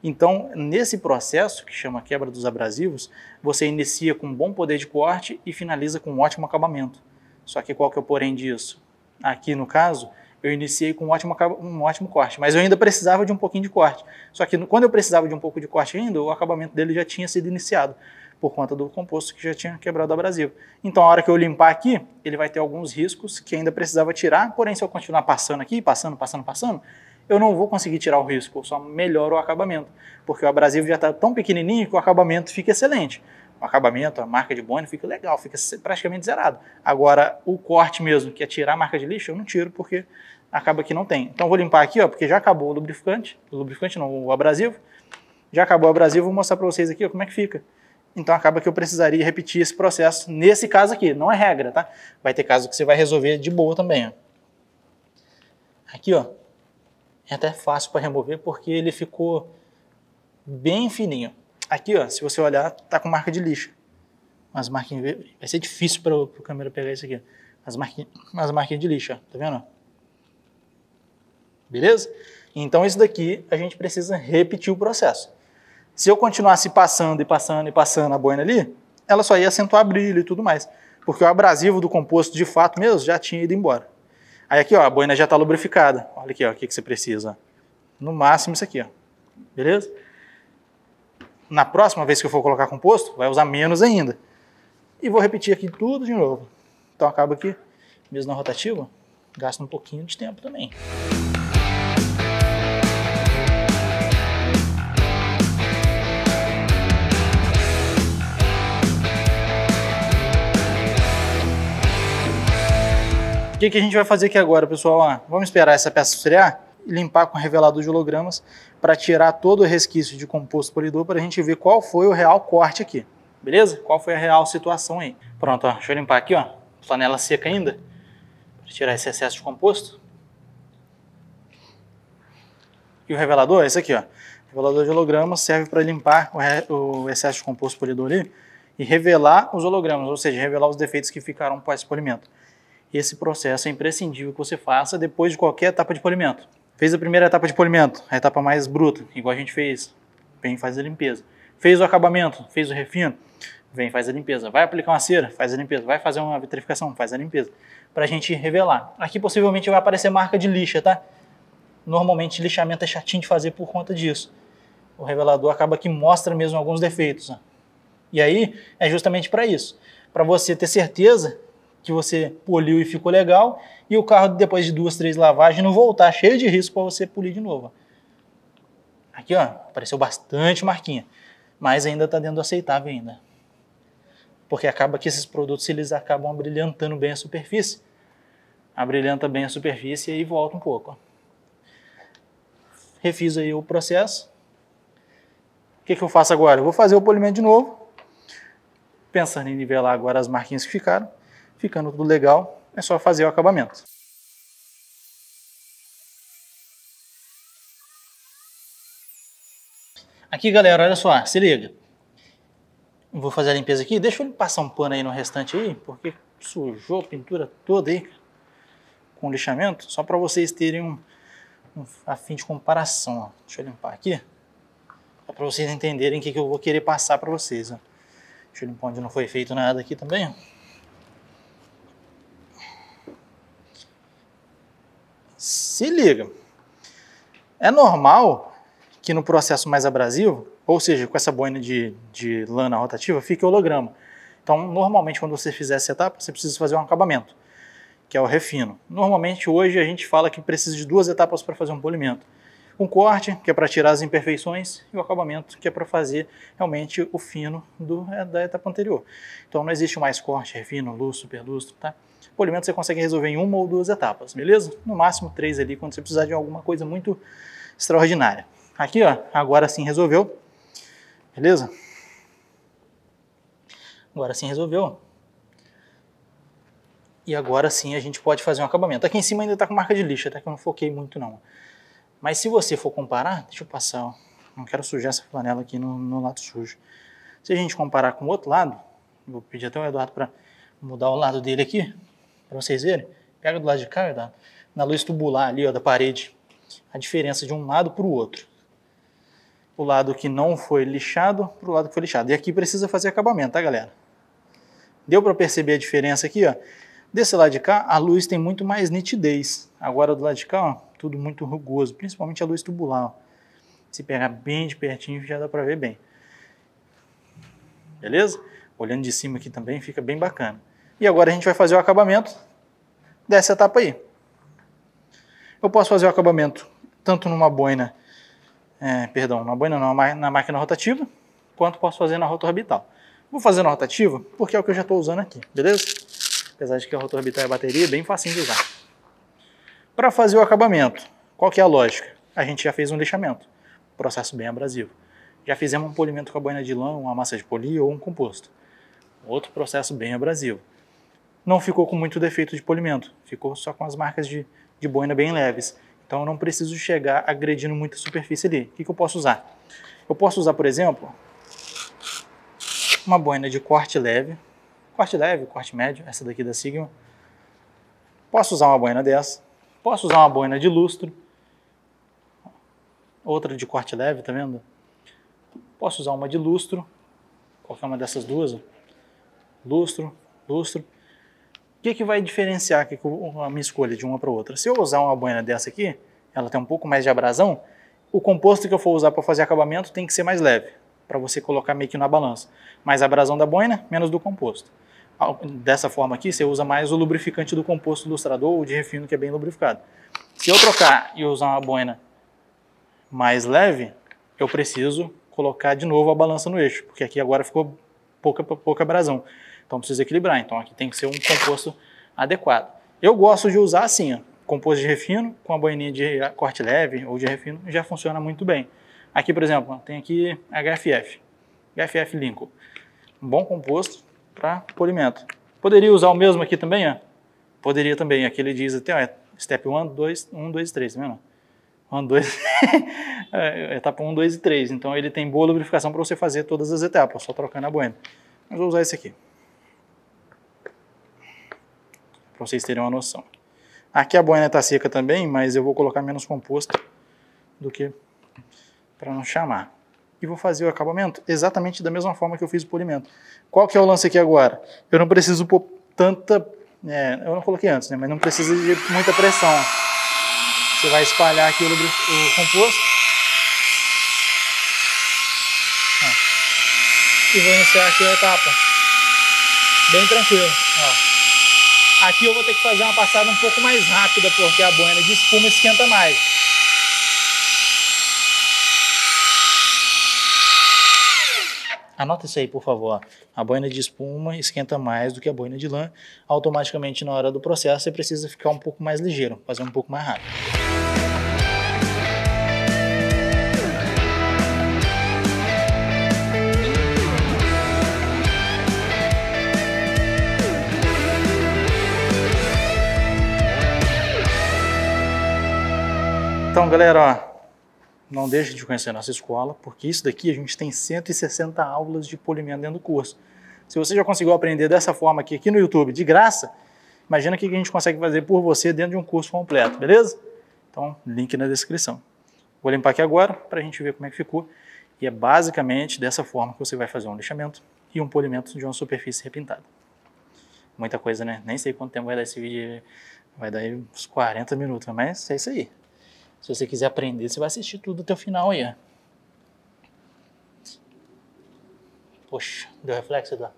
Então, nesse processo, que chama quebra dos abrasivos, você inicia com um bom poder de corte e finaliza com um ótimo acabamento. Só que qual que é o porém disso? Aqui, no caso, eu iniciei com um ótimo corte, mas eu ainda precisava de um pouquinho de corte. Só que quando eu precisava de um pouco de corte ainda, o acabamento dele já tinha sido iniciado, por conta do composto que já tinha quebrado o abrasivo. Então, a hora que eu limpar aqui, ele vai ter alguns riscos que ainda precisava tirar, porém, se eu continuar passando aqui, passando, eu não vou conseguir tirar o risco, eu só melhoro o acabamento, porque o abrasivo já está tão pequenininho que o acabamento fica excelente. O acabamento, a marca de boina fica legal, fica praticamente zerado. Agora, o corte mesmo, que é tirar a marca de lixo, eu não tiro porque acaba que não tem. Então, eu vou limpar aqui, ó, porque já acabou o lubrificante não, o abrasivo. Já acabou o abrasivo, vou mostrar para vocês aqui ó, como é que fica. Então, acaba que eu precisaria repetir esse processo nesse caso aqui. Não é regra, tá? Vai ter caso que você vai resolver de boa também, ó. Aqui, ó. É até fácil para remover porque ele ficou bem fininho. Aqui, ó, se você olhar, tá com marca de lixo. Umas marquinhas, vai ser difícil para a câmera pegar isso aqui. As marquinhas de lixo, ó. Tá vendo? Beleza? Então, isso daqui a gente precisa repetir o processo. Se eu continuasse passando a boina ali, ela só ia acentuar brilho e tudo mais. Porque o abrasivo do composto, de fato mesmo, já tinha ido embora. Aí aqui, ó, a boina já está lubrificada. Olha aqui, ó, o que você precisa. No máximo isso aqui, ó. Beleza? Na próxima vez que eu for colocar composto, vai usar menos ainda. E vou repetir aqui tudo de novo. Então acaba aqui, mesmo na rotativa, gasta um pouquinho de tempo também. O que a gente vai fazer aqui agora, pessoal? Vamos esperar essa peça esfriar e limpar com revelador de hologramas para tirar todo o resquício de composto polidor para a gente ver qual foi o real corte aqui, beleza? Qual foi a real situação aí. Pronto, deixa eu limpar aqui, flanela seca ainda, para tirar esse excesso de composto. E o revelador é esse aqui, O revelador de hologramas serve para limpar o excesso de composto polidor ali e revelar os hologramas, ou seja, revelar os defeitos que ficaram pós-polimento. Esse processo é imprescindível que você faça depois de qualquer etapa de polimento. Fez a primeira etapa de polimento, a etapa mais bruta, igual a gente fez, vem e faz a limpeza. Fez o acabamento, fez o refino, vem e faz a limpeza. Vai aplicar uma cera, faz a limpeza. Vai fazer uma vitrificação, faz a limpeza. Para a gente revelar. Aqui possivelmente vai aparecer marca de lixa, tá? Normalmente lixamento é chatinho de fazer por conta disso. O revelador acaba que mostra mesmo alguns defeitos. E aí é justamente para isso. Para você ter certeza que você poliu e ficou legal, e o carro depois de 2, 3 lavagens não voltar cheio de risco para você polir de novo. Aqui apareceu bastante marquinha, mas ainda está dentro do aceitável ainda. Porque acaba que esses produtos eles acabam abrilhantando bem a superfície. Abrilhanta bem a superfície e aí volta um pouco. Refiz aí o processo. O que eu faço agora? Eu vou fazer o polimento de novo, pensando em nivelar agora as marquinhas que ficaram. Ficando tudo legal, é só fazer o acabamento. Aqui, galera, olha só, se liga. Vou fazer a limpeza aqui, deixa eu passar um pano aí no restante aí, porque sujou a pintura toda aí com lixamento, só para vocês terem a fim de comparação. Deixa eu limpar aqui, para vocês entenderem o que eu vou querer passar para vocês. Deixa eu limpar onde não foi feito nada aqui também. Se liga, é normal que no processo mais abrasivo, ou seja, com essa boina de lana rotativa, fique holograma. Então, normalmente, quando você fizer essa etapa, você precisa fazer um acabamento, que é o refino. Normalmente, hoje, a gente fala que precisa de 2 etapas para fazer um polimento. Um corte, que é para tirar as imperfeições, e o acabamento, que é para fazer realmente o fino da etapa anterior. Então, não existe mais corte, refino, lustro, superlustro, tá? Polimento você consegue resolver em 1 ou 2 etapas, beleza? No máximo 3 ali, quando você precisar de alguma coisa muito extraordinária. Aqui, agora sim resolveu, beleza? Agora sim resolveu. E agora sim a gente pode fazer um acabamento. Aqui em cima ainda está com marca de lixa, até que eu não foquei muito não. Mas se você for comparar, deixa eu passar, não quero sujar essa flanela aqui no lado sujo. Se a gente comparar com o outro lado, vou pedir até o Eduardo para mudar o lado dele aqui, para vocês verem. Pega do lado de cá, Eduardo, na luz tubular ali, da parede, a diferença de um lado para o outro. O lado que não foi lixado para o lado que foi lixado. E aqui precisa fazer acabamento, tá, galera? Deu para perceber a diferença aqui, Desse lado de cá, a luz tem muito mais nitidez. Agora do lado de cá, tudo muito rugoso, principalmente a luz tubular. Se pegar bem de pertinho, já dá para ver bem. Beleza? Olhando de cima aqui também, fica bem bacana. E agora a gente vai fazer o acabamento dessa etapa aí. Eu posso fazer o acabamento tanto numa boina, uma boina não, na máquina rotativa, quanto posso fazer na rotorbital. Vou fazer na rotativa porque é o que eu já estou usando aqui, beleza? Apesar de que a rotorbital e a bateria é bem facinho de usar. Para fazer o acabamento, qual que é a lógica? A gente já fez um lixamento, processo bem abrasivo. Já fizemos um polimento com a boina de lã, uma massa de polir ou um composto. Outro processo bem abrasivo. Não ficou com muito defeito de polimento, ficou só com as marcas de boina bem leves. Então eu não preciso chegar agredindo muita superfície ali. O que eu posso usar? Eu posso usar, por exemplo, uma boina de corte leve, corte médio, essa daqui da Sigma. Posso usar uma boina dessa, posso usar uma boina de lustro, outra de corte leve, tá vendo? Posso usar uma de lustro, qualquer uma dessas duas, lustro. O que vai diferenciar a minha escolha de uma para outra? Se eu usar uma boina dessa aqui, ela tem um pouco mais de abrasão, o composto que eu for usar para fazer acabamento tem que ser mais leve, para você colocar meio que na balança. Mais abrasão da boina, menos do composto. Dessa forma aqui, você usa mais o lubrificante do composto lustrador ou de refino, que é bem lubrificado. Se eu trocar e usar uma boina mais leve, eu preciso colocar de novo a balança no eixo, porque aqui agora ficou pouca abrasão. Então precisa equilibrar, então aqui tem que ser um composto adequado. Eu gosto de usar assim, ó, composto de refino, com a boininha de corte leve ou de refino, já funciona muito bem. Aqui, por exemplo, ó, tem aqui HFF Lincoln. Um bom composto para polimento. Poderia usar o mesmo aqui também, ó? Poderia também. Aqui ele diz até, ó, step 1, 2, 1, 2, 3, tá vendo? 1, 2, etapa 1, 2 e 3. Então ele tem boa lubrificação para você fazer todas as etapas, só trocando a boina. Mas vou usar esse aqui, para vocês terem uma noção. Aqui a boina está seca também, mas eu vou colocar menos composto do que para não chamar. E vou fazer o acabamento exatamente da mesma forma que eu fiz o polimento. Qual que é o lance aqui agora? Eu não preciso pôr tanta... eu não coloquei antes, né? Mas não precisa de muita pressão. Você vai espalhar aqui o composto. E vou iniciar aqui a etapa. Bem tranquilo. Ó. Aqui eu vou ter que fazer uma passada um pouco mais rápida, porque a boina de espuma esquenta mais. Anota isso aí, por favor. A boina de espuma esquenta mais do que a boina de lã. Automaticamente, na hora do processo, você precisa ficar um pouco mais ligeiro, fazer um pouco mais rápido. Então, galera, ó, não deixe de conhecer a nossa escola, porque isso daqui a gente tem 160 aulas de polimento dentro do curso. Se você já conseguiu aprender dessa forma aqui no YouTube, de graça, imagina o que a gente consegue fazer por você dentro de um curso completo, beleza? Então, link na descrição. Vou limpar aqui agora para a gente ver como é que ficou. E é basicamente dessa forma que você vai fazer um lixamento e um polimento de uma superfície repintada. Muita coisa, né? Nem sei quanto tempo vai dar esse vídeo, vai dar aí uns 40 minutos, mas é isso aí. Se você quiser aprender, você vai assistir tudo até o final aí, ó. Poxa, deu reflexo, Eduardo?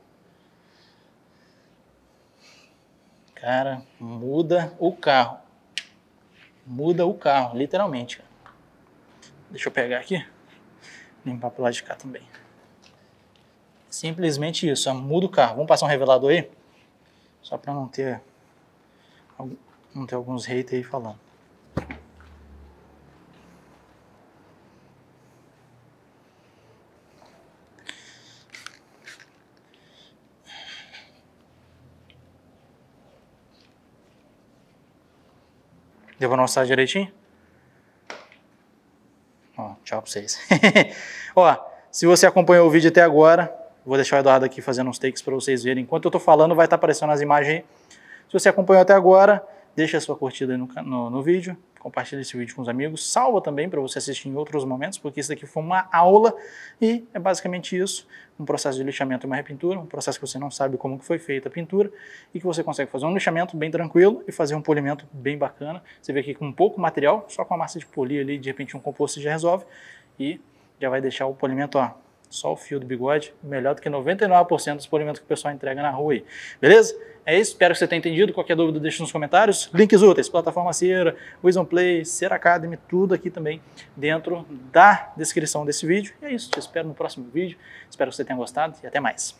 Cara, muda o carro. Muda o carro, literalmente. Deixa eu pegar aqui. Limpar pro lado de cá também. Simplesmente isso, ó, muda o carro. Vamos passar um revelador aí? Só para não ter alguns haters aí falando. Deu pra mostrar direitinho? Ó, tchau pra vocês. Ó, se você acompanhou o vídeo até agora, vou deixar o Eduardo aqui fazendo uns takes para vocês verem. Enquanto eu tô falando, vai estar aparecendo as imagens aí. Se você acompanhou até agora, deixa a sua curtida aí no vídeo. Compartilha esse vídeo com os amigos. Salva também para você assistir em outros momentos, porque isso daqui foi uma aula e é basicamente isso. Um processo de lixamento e uma repintura, um processo que você não sabe como que foi feita a pintura e que você consegue fazer um lixamento bem tranquilo e fazer um polimento bem bacana. Você vê aqui com pouco material, só com a massa de polir ali, de repente um composto já resolve e já vai deixar o polimento, ó, só o fio do bigode, melhor do que 99% dos polimentos que o pessoal entrega na rua aí. Beleza? É isso, espero que você tenha entendido. Qualquer dúvida, deixe nos comentários. Links úteis, plataforma Cera, Wisdom Play, Cera Academy, tudo aqui também dentro da descrição desse vídeo. E é isso, te espero no próximo vídeo. Espero que você tenha gostado e até mais.